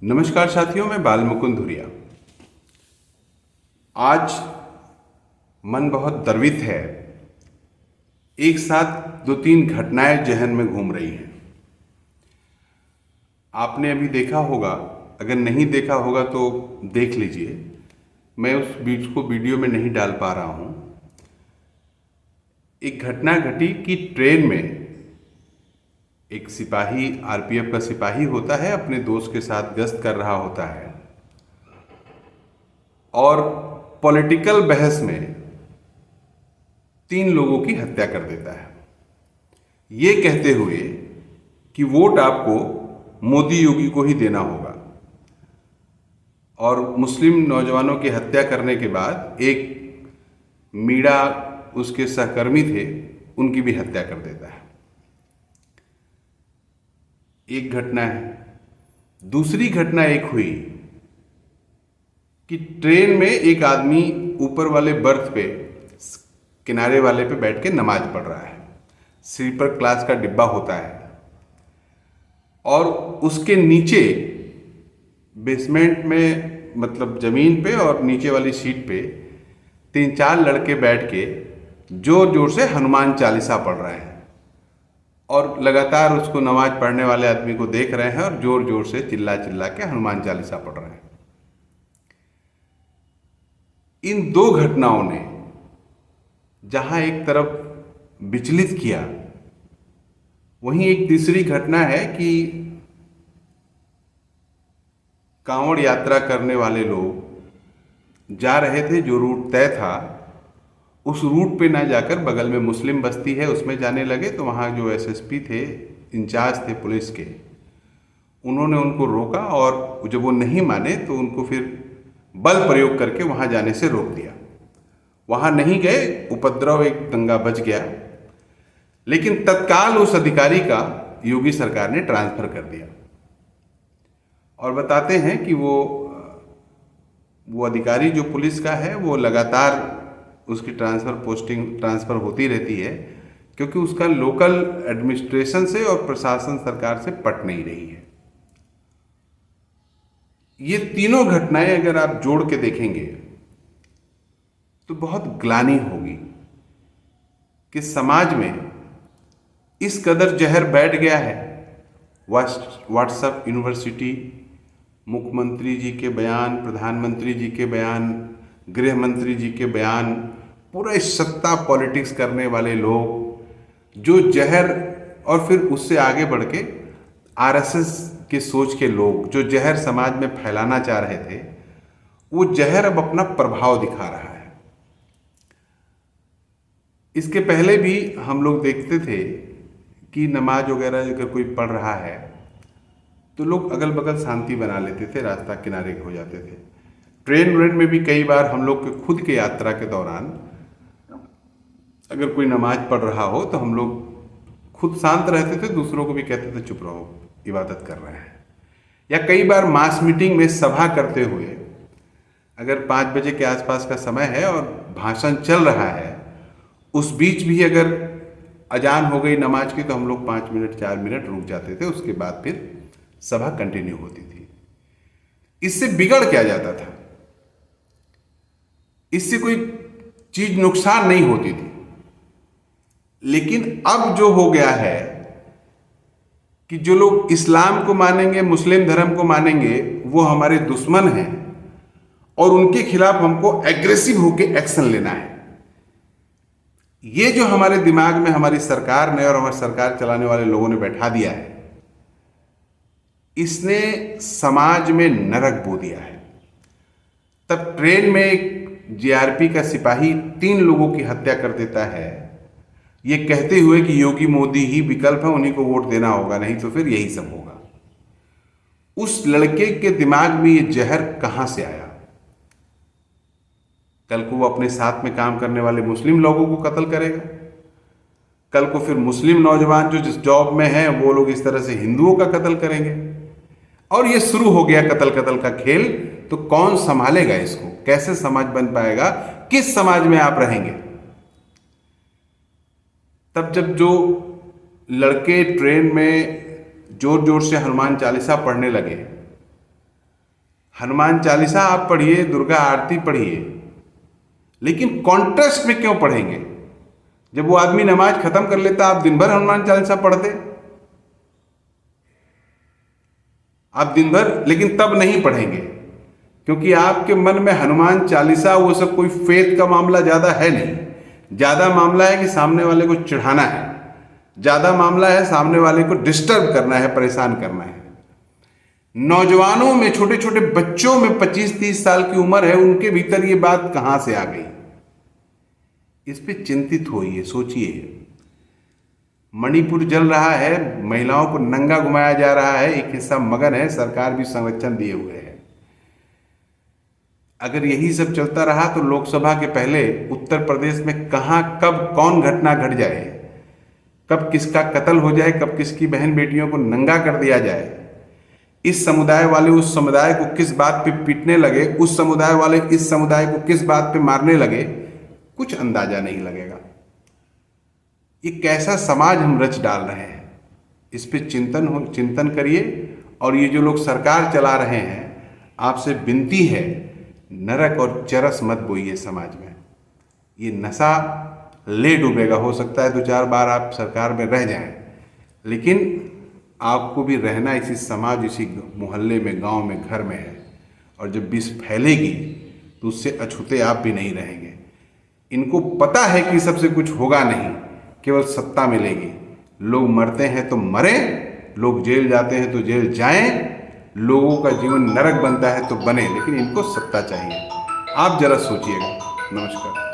नमस्कार साथियों, मैं बाल मुकुंद धुरिया। आज मन बहुत द्रवित है। एक साथ दो तीन घटनाएं जहन में घूम रही हैं। आपने अभी देखा होगा, अगर नहीं देखा होगा तो देख लीजिए। मैं उस बीच को वीडियो में नहीं डाल पा रहा हूं। एक घटना घटी कि ट्रेन में एक सिपाही, आरपीएफ का सिपाही होता है, अपने दोस्त के साथ गश्त कर रहा होता है और पॉलिटिकल बहस में तीन लोगों की हत्या कर देता है, ये कहते हुए कि वोट आपको मोदी योगी को ही देना होगा। और मुस्लिम नौजवानों की हत्या करने के बाद एक मीणा, उसके सहकर्मी थे, उनकी भी हत्या कर देता है। एक घटना है। दूसरी घटना एक हुई कि ट्रेन में एक आदमी ऊपर वाले बर्थ पे, किनारे वाले पे बैठ के नमाज पढ़ रहा है। स्लीपर क्लास का डिब्बा होता है और उसके नीचे बेसमेंट में, मतलब जमीन पे और नीचे वाली सीट पे तीन चार लड़के बैठ के जोर जोर से हनुमान चालीसा पढ़ रहे हैं और लगातार उसको नमाज पढ़ने वाले आदमी को देख रहे हैं और जोर जोर से चिल्ला चिल्ला के हनुमान चालीसा पढ़ रहे हैं। इन दो घटनाओं ने जहां एक तरफ विचलित किया, वहीं एक तीसरी घटना है कि कांवड़ यात्रा करने वाले लोग जा रहे थे, जो रूट तय था उस रूट पे ना जाकर बगल में मुस्लिम बस्ती है उसमें जाने लगे। तो वहाँ जो एसएसपी थे, इंचार्ज थे पुलिस के, उन्होंने उनको रोका और जब वो नहीं माने तो उनको फिर बल प्रयोग करके वहाँ जाने से रोक दिया। वहाँ नहीं गए, उपद्रव, एक दंगा बच गया, लेकिन तत्काल उस अधिकारी का योगी सरकार ने ट्रांसफर कर दिया। और बताते हैं कि वो अधिकारी जो पुलिस का है, वो लगातार उसकी ट्रांसफ़र होती रहती है, क्योंकि उसका लोकल एडमिनिस्ट्रेशन से और प्रशासन सरकार से पट नहीं रही है। ये तीनों घटनाएं अगर आप जोड़ के देखेंगे तो बहुत ग्लानि होगी कि समाज में इस कदर जहर बैठ गया है। व्हाट्सएप यूनिवर्सिटी, मुख्यमंत्री जी के बयान, प्रधानमंत्री जी के बयान, गृह मंत्री जी के बयान, पूरा सत्ता पॉलिटिक्स करने वाले लोग, जो जहर, और फिर उससे आगे बढ़ के आरएसएस के सोच के लोग जो जहर समाज में फैलाना चाह रहे थे, वो जहर अब अपना प्रभाव दिखा रहा है। इसके पहले भी हम लोग देखते थे कि नमाज वगैरह अगर कोई पढ़ रहा है तो लोग अगल बगल शांति बना लेते थे, रास्ता किनारे हो जाते थे। ट्रेन व्रेन में भी कई बार हम लोग के खुद के यात्रा के दौरान अगर कोई नमाज पढ़ रहा हो तो हम लोग खुद शांत रहते थे, दूसरों को भी कहते थे चुप रहो, इबादत कर रहे हैं। या कई बार मास मीटिंग में सभा करते हुए अगर 5 बजे के आसपास का समय है और भाषण चल रहा है, उस बीच भी अगर अजान हो गई नमाज की तो हम लोग 5 मिनट 4 मिनट रुक जाते थे, उसके बाद फिर सभा कंटिन्यू होती थी। इससे बिगड़ क्या जाता था? इससे कोई चीज नुकसान नहीं होती थी। लेकिन अब जो हो गया है कि जो लोग इस्लाम को मानेंगे, मुस्लिम धर्म को मानेंगे, वो हमारे दुश्मन हैं और उनके खिलाफ हमको एग्रेसिव होकर एक्शन लेना है। ये जो हमारे दिमाग में हमारी सरकार ने और हमारी सरकार चलाने वाले लोगों ने बैठा दिया है, इसने समाज में नरक बो दिया है। तब ट्रेन में एक जीआरपी का सिपाही 3 लोगों की हत्या कर देता है, ये कहते हुए कि योगी मोदी ही विकल्प है, उन्हीं को वोट देना होगा, नहीं तो फिर यही सब होगा। उस लड़के के दिमाग में ये जहर कहां से आया? कल को वो अपने साथ में काम करने वाले मुस्लिम लोगों को कत्ल करेगा। कल को फिर मुस्लिम नौजवान जो जिस जॉब में हैं वो लोग इस तरह से हिंदुओं का कत्ल करेंगे और ये शुरू हो गया कत्ल का खेल। तो कौन संभालेगा इसको? कैसे समाज बन पाएगा? किस समाज में आप रहेंगे? तब जब जो लड़के ट्रेन में जोर जोर से हनुमान चालीसा पढ़ने लगे हनुमान चालीसा आप पढ़िए, दुर्गा आरती पढ़िए, लेकिन कॉन्ट्रास्ट में क्यों पढ़ेंगे? जब वो आदमी नमाज खत्म कर लेता, आप दिन भर हनुमान चालीसा पढ़ते, आप दिन भर, लेकिन तब नहीं पढ़ेंगे क्योंकि आपके मन में हनुमान चालीसा वो सब कोई फेथ का मामला ज्यादा है नहीं। ज्यादा मामला है कि सामने वाले को चिढ़ाना है, ज्यादा मामला है सामने वाले को डिस्टर्ब करना है, परेशान करना है। नौजवानों में, छोटे छोटे बच्चों में 25-30 साल की उम्र है, उनके भीतर ये बात कहां से आ गई? इस पे चिंतित होइए, सोचिए। मणिपुर जल रहा है, महिलाओं को नंगा घुमाया जा रहा है, एक हिस्सा मगन है, सरकार भी संरक्षण दिए हुए है। अगर यही सब चलता रहा तो लोकसभा के पहले उत्तर प्रदेश में कहां, कब, कौन घटना घट जाए, कब किसका कत्ल हो जाए, कब किसकी बहन बेटियों को नंगा कर दिया जाए, इस समुदाय वाले उस समुदाय को किस बात पे पीटने लगे, उस समुदाय वाले इस समुदाय को किस बात पे मारने लगे, कुछ अंदाजा नहीं लगेगा। ये कैसा समाज हम रच डाल रहे हैं, इस पे चिंतन करिए। और ये जो लोग सरकार चला रहे हैं, आपसे विनती है, नरक और चरस मत बोइए समाज में। ये नशा ले डूबेगा। हो सकता है 2-4 बार आप सरकार में रह जाएं, लेकिन आपको भी रहना इसी समाज, इसी मोहल्ले में, गांव में, घर में है। और जब विष फैलेगी तो उससे अछूते आप भी नहीं रहेंगे। इनको पता है कि सबसे कुछ होगा नहीं, केवल सत्ता मिलेगी। लोग मरते हैं तो मरें, लोग जेल जाते हैं तो जेल जाएं, लोगों का जीवन नरक बनता है तो बने, लेकिन इनको सत्ता चाहिए। आप जरा सोचिएगा। नमस्कार।